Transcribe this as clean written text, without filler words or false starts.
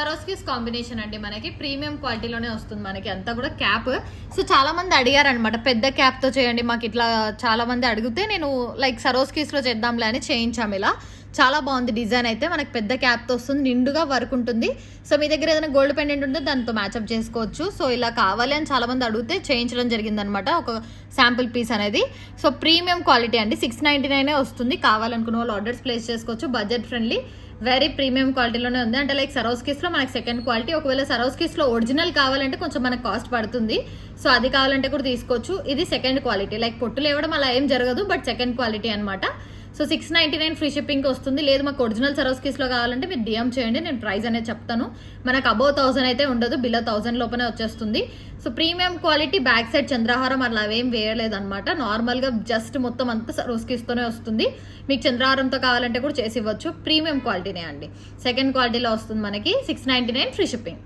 సరోస్కిస్ combination అండి, మనకి premium క్వాలిటీలోనే వస్తుంది. మనకి అంతా కూడా క్యాప్. సో చాలా మంది అడిగారు అనమాట, పెద్ద క్యాప్ తో చేయండి మాకు, ఇట్లా చాలా మంది అడిగితే నేను లైక్ సరోస్కిస్ లో చేద్దాంలే అని చేయించాము. ఇలా చాలా బాగుంది డిజైన్ అయితే, మనకి పెద్ద క్యాప్ తో వస్తుంది, నిండుగా వర్క్ ఉంటుంది. సో మీ దగ్గర ఏదైనా గోల్డ్ పెండెంట్ ఉంటే దాంతో మ్యాచ్అప్ చేసుకోవచ్చు. సో ఇలా కావాలి అని చాలా మంది అడిగితే చేయించడం జరిగింది అనమాట, ఒక శాంపుల్ పీస్ అనేది. సో ప్రీమియం క్వాలిటీ అండి, 699 వస్తుంది. కావాలనుకున్న వాళ్ళు ఆర్డర్స్ ప్లేస్ చేసుకోవచ్చు. బడ్జెట్ ఫ్రెండ్లీ, వెరీ ప్రీమియం క్వాలిటీలోనే ఉంది. అంటే లైక్ సరోస్కిస్లో మనకి సెకండ్ క్వాలిటీ, ఒకవేళ సరోస్కిస్లో ఒరిజినల్ కావాలంటే కొంచెం మనకు కాస్ట్ పడుతుంది. సో అది కావాలంటే కూడా తీసుకోవచ్చు. ఇది సెకండ్ క్వాలిటీ, లైక్ పొట్టులు ఇవ్వడం అలా ఏం జరగదు, బట్ సెకండ్ క్వాలిటీ అనమాట. సో 699 ఫ్రీ షిప్పింగ్ వస్తుంది. లేదు మాకు ఒరిజినల్ సరోస్కిస్లో కావాలంటే మీరు డిఎం చేయండి, నేను ప్రైస్ అనేది చెప్తాను. మనకు అబౌవ్ 1000 అయితే ఉండదు, బిలో 1000 లోపలే వచ్చేస్తుంది. So premium quality, back side చంద్రహారం అలా ఏం వేయలేదు అనమాట, నార్మల్గా జస్ట్ మొత్తం అంతా సరోస్కిస్తోనే వస్తుంది. మీకు చంద్రహారంతో కావాలంటే కూడా చేసి ఇవ్వచ్చు. ప్రీమియం క్వాలిటీనే అండి, సెకండ్ క్వాలిటీలో వస్తుంది మనకి. 699 ఫ్రీ షిప్పింగ్.